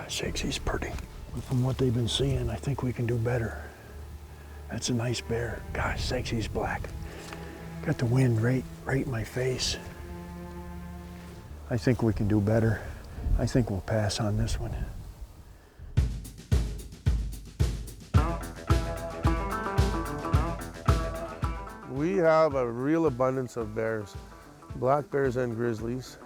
Gosh sakes, he's pretty. From what they've been seeing, I think we can do better. That's a nice bear. Gosh sakes, he's black. Got the wind right in my face. I think we can do better. I think we'll pass on this one. We have a real abundance of bears, black bears and grizzlies.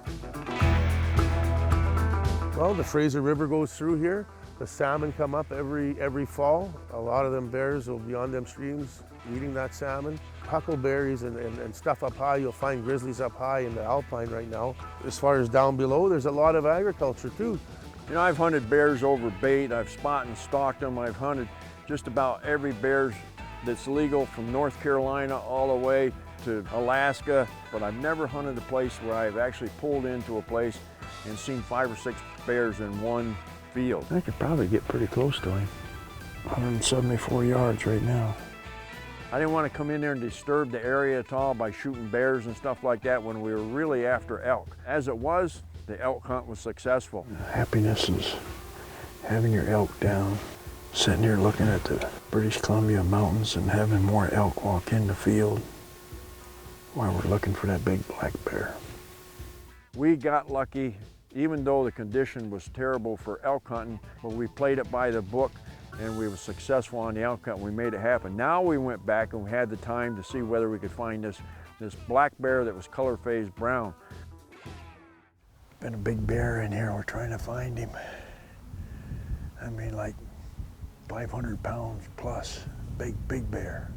Well, the Fraser River goes through here. The salmon come up every fall. A lot of them bears will be on them streams eating that salmon. Huckleberries and stuff up high. You'll find grizzlies up high in the alpine right now. As far as down below, there's a lot of agriculture too. You know, I've hunted bears over bait. I've spotted and stalked them. I've hunted just about every bear that's legal from North Carolina all the way to Alaska, but I've never hunted a place where I've actually pulled into a place and seen 5 or 6 bears in one field. I could probably get pretty close to him. 174 yards right now. I didn't want to come in there and disturb the area at all by shooting bears and stuff like that when we were really after elk. As it was, the elk hunt was successful. Happiness is having your elk down, sitting here looking at the British Columbia mountains and having more elk walk in the field while we're looking for that big black bear. We got lucky, even though the condition was terrible for elk hunting, but we played it by the book and we were successful on the elk hunt. We made it happen. Now we went back and we had the time to see whether we could find this black bear that was color phased brown. Been a big bear in here. We're trying to find him. I mean, like 500 pounds plus, big bear.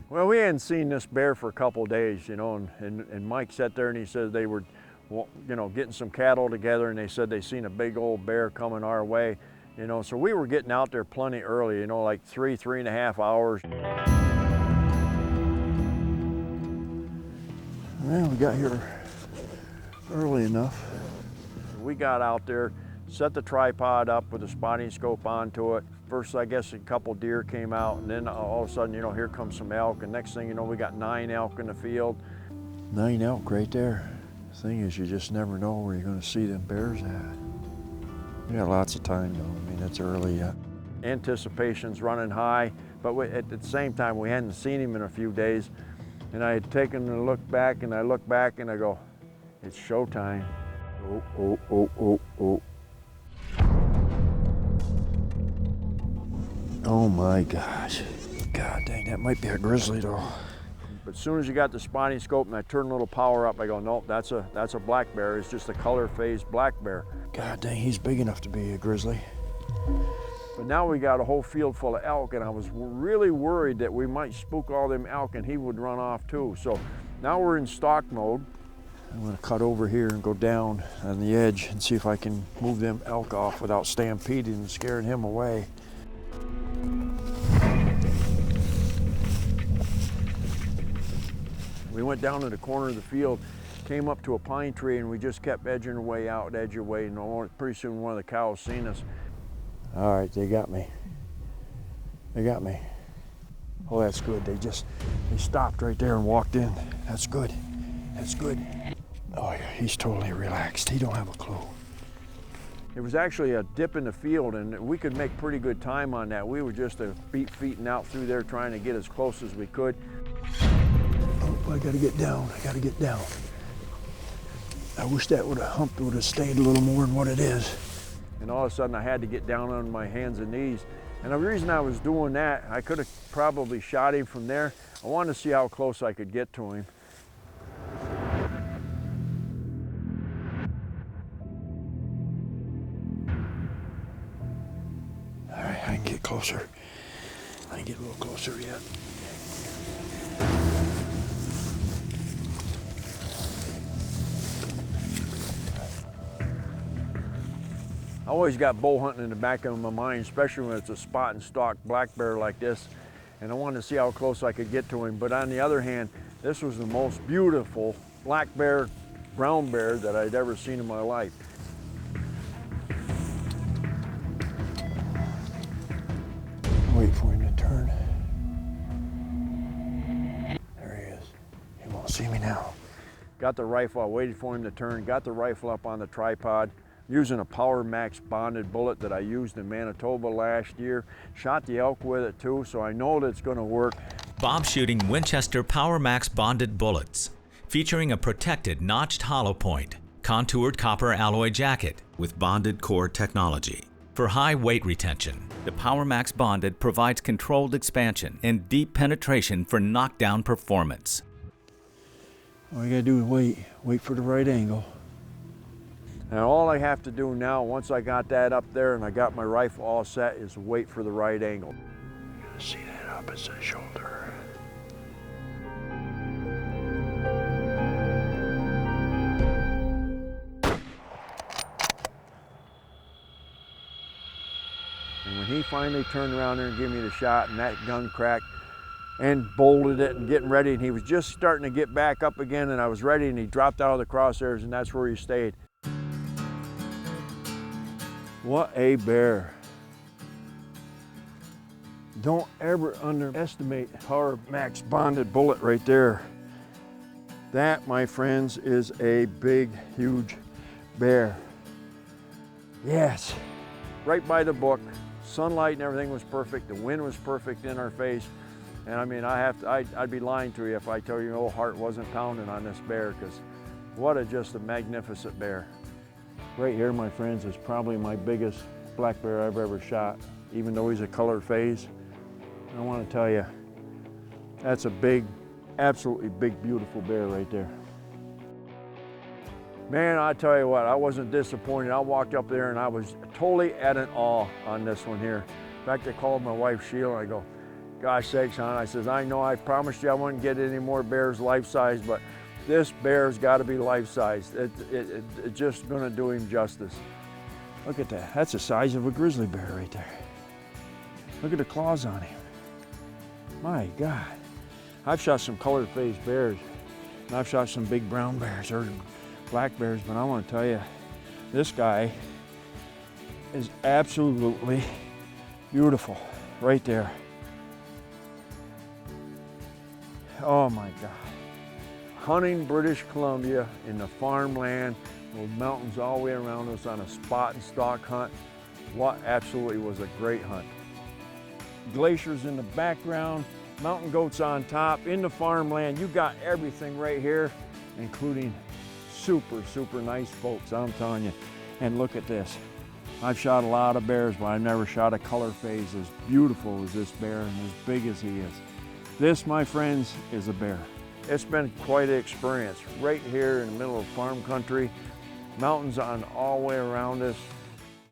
Well, we hadn't seen this bear for a couple of days, you know, and Mike sat there and he said they were, you know, getting some cattle together, and they said they seen a big old bear coming our way, you know, so we were getting out there plenty early, you know, like 3.5 hours. Well, we got here early enough. We got out there, set the tripod up with a spotting scope onto it. First, I guess a couple deer came out, and then all of a sudden, you know, here comes some elk, and next thing you know, we got 9 elk in the field. 9 elk right there. The thing is, you just never know where you're going to see them bears at. We got lots of time, though. I mean, it's early yet. Anticipation's running high, but at the same time, we hadn't seen him in a few days, and I had taken a look back, and I look back, and I go, it's showtime. Oh. Oh my gosh. God dang, that might be a grizzly though. But as soon as you got the spotting scope and I turn a little power up, I go, nope, that's a black bear. It's just a color phased black bear. God dang, he's big enough to be a grizzly. But now we got a whole field full of elk, and I was really worried that we might spook all them elk and he would run off too. So now we're in stalk mode. I'm gonna cut over here and go down on the edge and see if I can move them elk off without stampeding and scaring him away. We went down to the corner of the field, came up to a pine tree, and we just kept edging our way out, and pretty soon one of the cows seen us. All right, they got me. They got me. Oh, that's good. They stopped right there and walked in. That's good. That's good. Oh yeah, he's totally relaxed. He don't have a clue. It was actually a dip in the field, and we could make pretty good time on that. We were just feeting out through there trying to get as close as we could. Oh, I gotta get down. I gotta get down. I wish that hump would have stayed a little more than what it is. And all of a sudden I had to get down on my hands and knees. And the reason I was doing that, I could have probably shot him from there. I wanted to see how close I could get to him. All right, I can get closer. I can get a little closer yet. I always got bow hunting in the back of my mind, especially when it's a spot and stalk black bear like this. And I wanted to see how close I could get to him. But on the other hand, this was the most beautiful black bear, brown bear that I'd ever seen in my life. Wait for him to turn. There he is. He won't see me now. Got the rifle, I waited for him to turn, got the rifle up on the tripod. using a Power Max bonded bullet that I used in Manitoba last year. Shot the elk with it too, so I know that it's going to work. Bob's shooting Winchester Power Max bonded bullets, featuring a protected notched hollow point, contoured copper alloy jacket with bonded core technology. For high weight retention, the Power Max bonded provides controlled expansion and deep penetration for knockdown performance. All you gotta do is wait for the right angle. And all I have to do now, once I got that up there and I got my rifle all set, is wait for the right angle. You gotta see that opposite shoulder. And when he finally turned around there and gave me the shot and that gun cracked and bolted it and getting ready, and he was just starting to get back up again, and I was ready, and he dropped out of the crosshairs, and that's where he stayed. What a bear. Don't ever underestimate Power Max bonded bullet right there. That, my friends, is a big, huge bear. Yes, right by the book. Sunlight and everything was perfect. The wind was perfect in our face. And I mean, I'd be lying to you if I tell you no heart wasn't pounding on this bear, because just a magnificent bear. Right here, my friends, is probably my biggest black bear I've ever shot, even though he's a colored phase. I want to tell you, that's a big, absolutely big, beautiful bear right there. Man, I tell you what, I wasn't disappointed. I walked up there and I was totally at an awe on this one here. In fact, I called my wife Sheila. I go, gosh sakes, hon, I says, I know I promised you I wouldn't get any more bears life-size, but this bear's got to be life-size. It's just going to do him justice. Look at that. That's the size of a grizzly bear right there. Look at the claws on him. My God. I've shot some colored-faced bears, and I've shot some big brown bears or black bears, but I want to tell you, this guy is absolutely beautiful right there. Oh my God. Hunting British Columbia in the farmland, those mountains all the way around us on a spot and stalk hunt. What absolutely was a great hunt. Glaciers in the background, mountain goats on top, in the farmland. You got everything right here, including super, super nice folks, I'm telling you. And look at this. I've shot a lot of bears, but I've never shot a color phase as beautiful as this bear and as big as he is. This, my friends, is a bear. It's been quite an experience right here in the middle of farm country. Mountains on all the way around us.